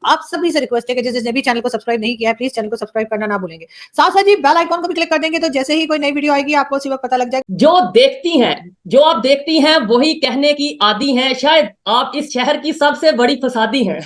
आप सभी से रिक्वेस्ट है कि जिसने भी चैनल को सब्सक्राइब नहीं किया है प्लीज चैनल को सब्सक्राइब करना ना भूलेंगे। साथ साथ ही बेल आइकॉन को भी क्लिक कर देंगे तो जैसे ही कोई नई वीडियो आएगी आपको उसी वक्त पता लग जाएगा। जो आप देखती हैं वही कहने की आदी हैं। शायद आप इस शहर की सबसे बड़ी फसादी हैं।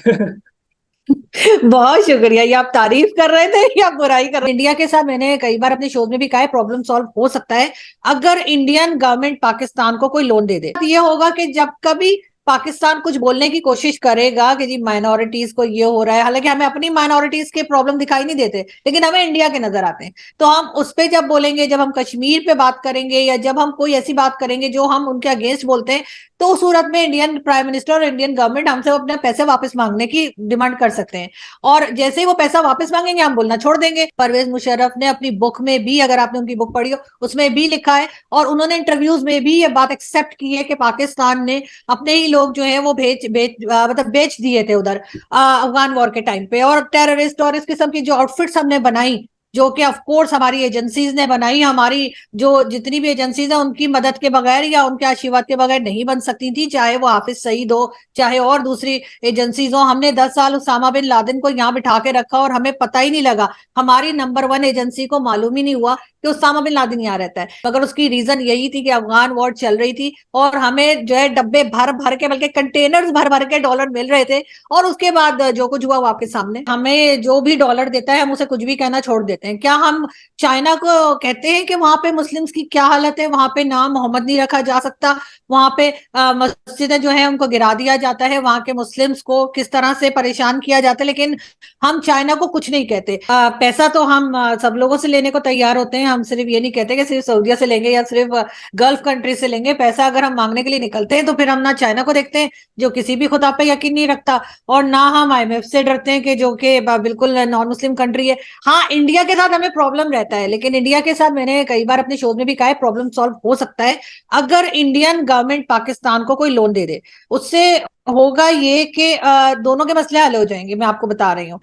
बहुत शुक्रिया। ये आप तारीफ कर रहे थे या बुराई कर रहे थे? इंडिया के साथ मैंने कई बार अपने शोज में भी कहा है प्रॉब्लम सॉल्व हो सकता है अगर इंडियन गवर्नमेंट पाकिस्तान को कोई लोन दे दे। ये होगा कि जब कभी पाकिस्तान कुछ बोलने की कोशिश करेगा कि जी माइनॉरिटीज को ये हो रहा है, हालांकि हमें अपनी माइनॉरिटीज के प्रॉब्लम दिखाई नहीं देते लेकिन हमें इंडिया के नजर आते हैं, तो हम उस पे जब बोलेंगे, जब हम कश्मीर पे बात करेंगे या जब हम कोई ऐसी बात करेंगे जो हम उनके अगेंस्ट बोलते हैं, तो उस सूरत में इंडियन प्राइम मिनिस्टर और इंडियन गवर्नमेंट हमसे अपने पैसे वापस मांगने की डिमांड कर सकते हैं। और जैसे ही वो पैसा वापस मांगेंगे हम बोलना छोड़ देंगे। परवेज मुशर्रफ ने अपनी बुक में भी, अगर आपने उनकी बुक पढ़ी हो, उसमें भी लिखा है और उन्होंने इंटरव्यूज में भी ये बात एक्सेप्ट की है कि पाकिस्तान ने अपने ही लोग जो है वो मतलब बेच दिए थे उधर अफगान वॉर के टाइम पे। और टेररिस्ट और इस किस्म की जो आउटफिट्स हमने बनाई, जो कि ऑफ कोर्स हमारी एजेंसीज ने बनाई, हमारी जो जितनी भी एजेंसीज हैं उनकी मदद के बगैर या उनके आशीर्वाद के बगैर नहीं बन सकती थी, चाहे वो हाफिज सईद हो, चाहे और दूसरी एजेंसीज हो। हमने 10 साल उसामा बिन लादेन को यहाँ बिठा के रखा और हमें पता ही नहीं लगा, हमारी नंबर 1 एजेंसी को मालूम ही नहीं हुआ कि उसामा बिन लादेन यहाँ रहता है। मगर उसकी रीजन यही थी कि अफगान वॉर चल रही थी और हमें जो है डब्बे भर भर के, बल्कि कंटेनर्स भर भर के डॉलर मिल रहे थे। और उसके बाद जो कुछ हुआ वो आपके सामने। हमें जो भी डॉलर देता है हम उसे कुछ भी कहना छोड़ देते हैं। क्या हम चाइना को कहते हैं कि वहां पे मुस्लिम्स की क्या हालत है, वहां पे नाम मोहम्मद नहीं रखा जा सकता, वहां पे मस्जिदें जो है उनको गिरा दिया जाता है, वहां के मुस्लिम्स को किस तरह से परेशान किया जाता है, लेकिन हम चाइना को कुछ नहीं कहते। पैसा तो हम सब लोगों से लेने को तैयार होते हैं। हम सिर्फ ये नहीं कहते कि सिर्फ सऊदीया से लेंगे या सिर्फ गल्फ कंट्री से लेंगे। पैसा अगर हम मांगने के लिए निकलते हैं तो फिर हम ना चाइना को देखते हैं जो किसी भी खुदा पे यकीन नहीं रखता, और ना हम IMF से डरते हैं कि जो कि बिल्कुल नॉन मुस्लिम कंट्री है। हाँ, इंडिया के साथ हमें प्रॉब्लम रहता है, लेकिन इंडिया के साथ मैंने कई बार अपने शोज में भी कहा है प्रॉब्लम सॉल्व हो सकता है अगर इंडियन गवर्नमेंट पाकिस्तान को कोई लोन दे दे। उससे होगा ये कि दोनों के मसले हल हो जाएंगे। मैं आपको बता रही हूँ,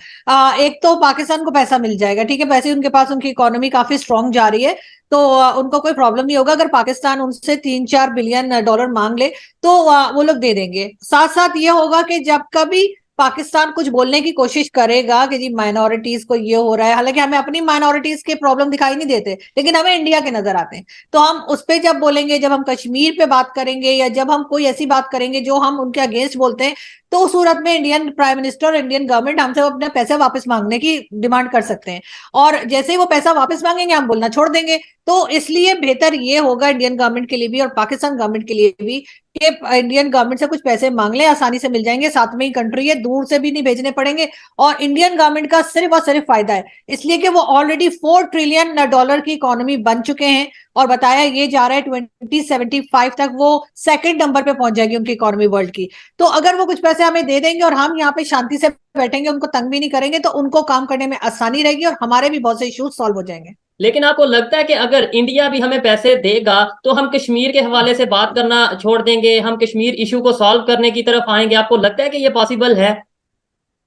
एक तो पाकिस्तान को पैसा मिल जाएगा, ठीक है, पैसे उनके पास, उनकी इकोनॉमी काफी स्ट्रांग जा रही है, तो उनको कोई प्रॉब्लम नहीं होगा। अगर पाकिस्तान उनसे 3-4 बिलियन डॉलर मांग ले तो वो लोग दे देंगे। साथ साथ ये होगा कि जब कभी पाकिस्तान कुछ बोलने की कोशिश करेगा कि जी माइनॉरिटीज को ये हो रहा है, हालांकि हमें अपनी माइनॉरिटीज के प्रॉब्लम दिखाई नहीं देते लेकिन हमें इंडिया के नजर आते हैं, तो हम उस पे जब बोलेंगे, जब हम कश्मीर पे बात करेंगे या जब हम कोई ऐसी बात करेंगे जो हम उनके अगेंस्ट बोलते हैं, तो उस सूरत में इंडियन प्राइम मिनिस्टर और इंडियन गवर्नमेंट हमसे अपने पैसे वापस मांगने की डिमांड कर सकते हैं। और जैसे ही वो पैसा वापस मांगेंगे हम बोलना छोड़ देंगे। तो इसलिए बेहतर ये होगा इंडियन गवर्नमेंट के लिए भी और पाकिस्तान गवर्नमेंट के लिए भी कि इंडियन गवर्नमेंट से कुछ पैसे मांग ले, आसानी से मिल जाएंगे, साथ में ही कंट्री है, दूर से भी नहीं भेजने पड़ेंगे। और इंडियन गवर्नमेंट का सिर्फ और सिर्फ फायदा है, इसलिए कि वो ऑलरेडी $4 ट्रिलियन की इकोनॉमी बन चुके हैं और बताया ये जा रहा है 2075 तक वो सेकंड नंबर पे पहुंच जाएगी उनकी इकोनॉमी वर्ल्ड की। तो अगर वो कुछ पैसे हमें दे देंगे और हम यहाँ पे शांति से बैठेंगे, उनको तंग भी नहीं करेंगे, तो उनको काम करने में आसानी रहेगी और हमारे भी बहुत से इश्यूज सॉल्व हो जाएंगे। लेकिन आपको लगता है कि अगर इंडिया भी हमें पैसे देगा तो हम कश्मीर के हवाले से बात करना छोड़ देंगे, हम कश्मीर इशू को सॉल्व करने की तरफ आएंगे? आपको लगता है कि ये पॉसिबल है?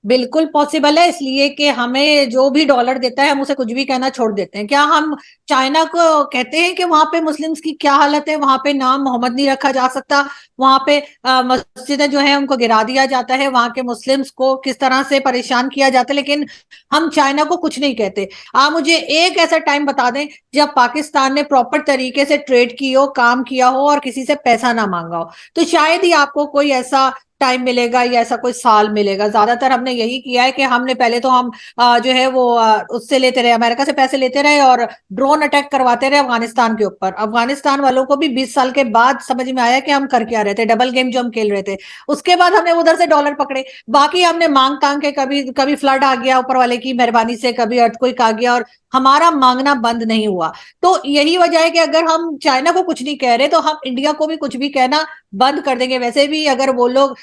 बिल्कुल पॉसिबल है, इसलिए कि हमें जो भी डॉलर देता है हम उसे कुछ भी कहना छोड़ देते हैं। क्या हम चाइना को कहते हैं कि वहां पे मुस्लिम्स की क्या हालत है, वहां पे नाम मोहम्मद नहीं रखा जा सकता, वहां पे मस्जिदें जो है उनको गिरा दिया जाता है, वहां के मुस्लिम्स को किस तरह से परेशान किया जाता है, लेकिन हम चाइना को कुछ नहीं कहते। आप मुझे एक ऐसा टाइम बता दें जब पाकिस्तान ने प्रॉपर तरीके से ट्रेड की हो, काम किया हो और किसी से पैसा ना मांगा हो, तो शायद ही आपको कोई ऐसा टाइम मिलेगा या ऐसा कोई साल मिलेगा। ज्यादातर हमने यही किया है कि हमने पहले तो हम जो है वो उससे लेते रहे, अमेरिका से पैसे लेते रहे और ड्रोन अटैक करवाते रहे अफगानिस्तान के ऊपर। अफगानिस्तान वालों को भी 20 साल के बाद समझ में आया कि हम कर क्या रहे थे, डबल गेम जो हम खेल रहे थे। उसके बाद हमने उधर से डॉलर पकड़े, बाकी हमने मांग तांग के, कभी कभी फ्लड आ गया ऊपर वाले की मेहरबानी से, कभी अर्थक्वेक आ गया और हमारा मांगना बंद नहीं हुआ। तो यही वजह है कि अगर हम चाइना को कुछ नहीं कह रहे तो हम इंडिया को भी कुछ भी कहना बंद कर देंगे। वैसे भी अगर वो लोग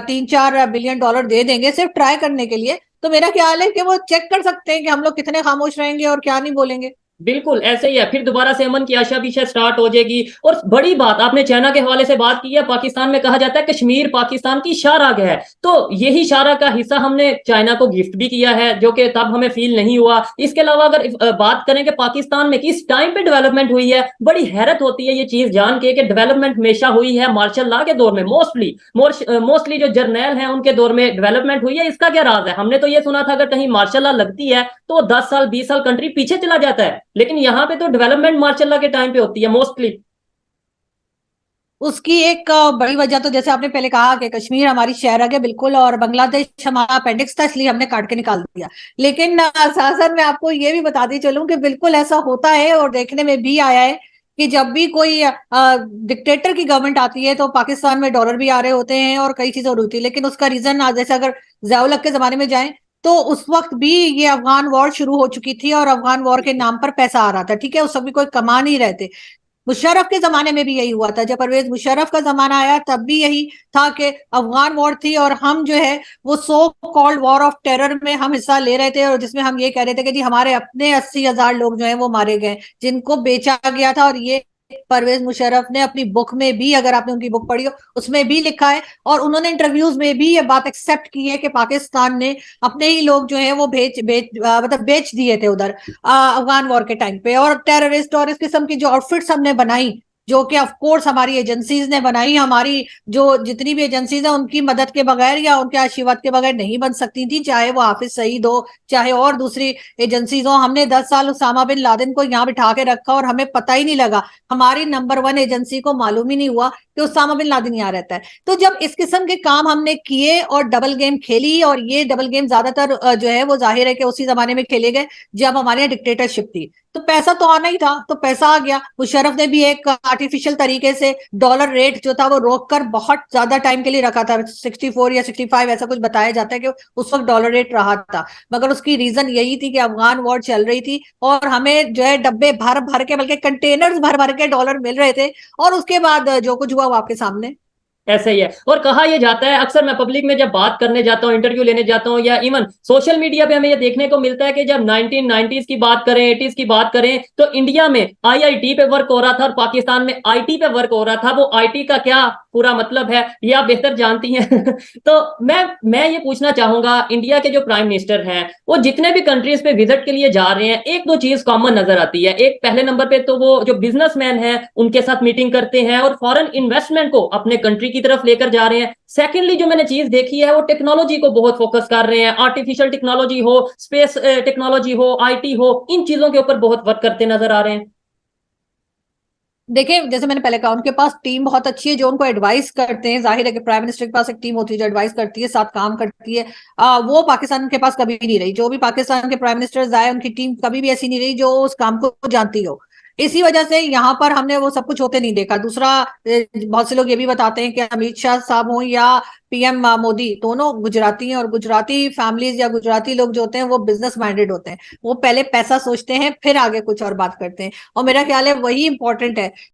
3-4 बिलियन डॉलर दे देंगे सिर्फ ट्राई करने के लिए, तो मेरा ख्याल है कि वो चेक कर सकते हैं कि हम लोग कितने खामोश रहेंगे और क्या नहीं बोलेंगे। बिल्कुल ऐसे ही है, फिर दोबारा से अमन की आशा भी शायद स्टार्ट हो जाएगी। और बड़ी बात आपने चाइना के हवाले से बात की है, पाकिस्तान में कहा जाता है कश्मीर पाकिस्तान की शाहराग है, तो यही शाहराग का हिस्सा हमने चाइना को गिफ्ट भी किया है, जो कि तब हमें फील नहीं हुआ। इसके अलावा अगर बात करें कि पाकिस्तान में किस टाइम पे डेवलपमेंट हुई है, बड़ी हैरत होती है ये चीज जान के कि डेवलपमेंट हमेशा हुई है मार्शल लॉ के दौर में, मोस्टली जो जर्नैल हैं उनके दौर में डेवलपमेंट हुई है। इसका क्या राज है? हमने तो ये सुना था अगर कहीं मार्शल लॉ लगती है तो 10 साल 20 साल कंट्री पीछे चला जाता है, लेकिन यहाँ पे तो डेवलपमेंट मार्शल लॉ के टाइम पे होती है मोस्टली। उसकी एक बड़ी वजह तो जैसे आपने पहले कहा कि कश्मीर हमारी शहरग है बिल्कुल, और बांग्लादेश हमारा अपेंडिक्स था, इसलिए हमने काट के निकाल दिया। लेकिन साथ साथ मैं आपको ये भी बताती चलूं कि बिल्कुल ऐसा होता है और देखने में भी आया है कि जब भी कोई डिक्टेटर की गवर्नमेंट आती है तो पाकिस्तान में डॉलर भी आ रहे होते हैं और कई चीजें हो रही होती है। लेकिन उसका रीजन जैसे अगर ज़िया-उल-हक के जमाने में जाएं तो उस वक्त भी ये अफगान वॉर शुरू हो चुकी थी और अफगान वॉर के नाम पर पैसा आ रहा था, ठीक है, उस वक्त भी कोई कमा नहीं रहे थे। मुशर्रफ के जमाने में भी यही हुआ था, जब परवेज मुशर्रफ का जमाना आया तब भी यही था कि अफगान वॉर थी और हम जो है वो so called war of terror में हम हिस्सा ले रहे थे, और जिसमें हम ये कह रहे थे कि जी हमारे अपने 80,000 लोग जो है वो मारे गए जिनको बेचा गया था। और ये परवेज मुशर्रफ ने अपनी बुक में भी, अगर आपने उनकी बुक पढ़ी हो, उसमें भी लिखा है और उन्होंने इंटरव्यूज में भी ये बात एक्सेप्ट की है कि पाकिस्तान ने अपने ही लोग जो है वो मतलब बेच दिए थे उधर अफगान वॉर के टाइम पे। और टेररिस्ट और इस किस्म की जो आउटफिट्स हमने बनाई, जो कि ऑफ कोर्स हमारी एजेंसीज ने बनाई, हमारी जो जितनी भी एजेंसीज हैं उनकी मदद के बगैर या उनके आशीर्वाद के बगैर नहीं बन सकती थी, चाहे वो हाफिज सईद हो चाहे और दूसरी एजेंसीज हो। हमने 10 साल उसामा बिन लादेन को यहाँ बिठा के रखा और हमें पता ही नहीं लगा, हमारी नंबर 1 एजेंसी को मालूम ही नहीं हुआ कि उसामा बिन लादेन यहाँ रहता है। तो जब इस किस्म के काम हमने किए और डबल गेम खेली, और ये डबल गेम ज्यादातर जो है वो जाहिर है कि उसी जमाने में खेले गए जब हमारे यहाँ डिक्टेटरशिप थी, तो पैसा तो आना ही था, तो पैसा आ गया। मुशर्रफ ने भी एक आर्टिफिशियल तरीके से डॉलर रेट जो था वो रोक कर बहुत ज्यादा टाइम के लिए रखा था, 64 या 65 ऐसा कुछ बताया जाता है कि उस वक्त डॉलर रेट रहा था। मगर उसकी रीजन यही थी कि अफगान वॉर चल रही थी और हमें जो है डब्बे भर भर के, बल्कि कंटेनर्स भर भर के डॉलर मिल रहे थे, और उसके बाद जो कुछ हुआ वो आपके सामने। ऐसा ही है। और कहा यह जाता है, अक्सर मैं पब्लिक में जब बात करने जाता हूँ, इंटरव्यू लेने जाता हूँ, या इवन सोशल मीडिया पे हमें यह देखने को मिलता है कि जब 1990s की बात करें, 80s की बात करें, तो इंडिया में आईआईटी पे वर्क हो रहा था और पाकिस्तान में आईटी पे वर्क हो रहा था। वो आईटी का क्या पूरा मतलब है ये आप बेहतर जानती हैं। तो मैं ये पूछना चाहूंगा, इंडिया के जो प्राइम मिनिस्टर हैं वो जितने भी कंट्रीज पे विजिट के लिए जा रहे हैं, एक दो चीज कॉमन नजर आती है। एक, पहले नंबर पे तो वो जो बिजनेसमैन है उनके साथ मीटिंग करते हैं और फॉरेन इन्वेस्टमेंट को अपने कंट्री की तरफ लेकर जा रहे हैं। सेकेंडली जो मैंने चीज देखी है वो टेक्नोलॉजी को बहुत फोकस कर रहे हैं, आर्टिफिशियल टेक्नोलॉजी हो, स्पेस टेक्नोलॉजी हो, आईटी हो, इन चीजों के ऊपर बहुत वर्क करते नजर आ रहे हैं। देखिए जैसे मैंने पहले कहा, उनके पास टीम बहुत अच्छी है जो उनको एडवाइस करते हैं। जाहिर है कि प्राइम मिनिस्टर के पास एक टीम होती है जो एडवाइस करती है, साथ काम करती है। वो पाकिस्तान के पास कभी नहीं रही। जो भी पाकिस्तान के प्राइम मिनिस्टर्स आए उनकी टीम कभी भी ऐसी नहीं रही जो उस काम को जानती हो। इसी वजह से यहाँ पर हमने वो सब कुछ होते नहीं देखा। दूसरा, बहुत से लोग ये भी बताते हैं कि अमित शाह साहब हो या पीएम मोदी, दोनों गुजराती हैं, और गुजराती फैमिलीज या गुजराती लोग जो होते हैं वो बिजनेस माइंडेड होते हैं। वो पहले पैसा सोचते हैं फिर आगे कुछ और बात करते हैं, और मेरा ख्याल है वही इंपॉर्टेंट है।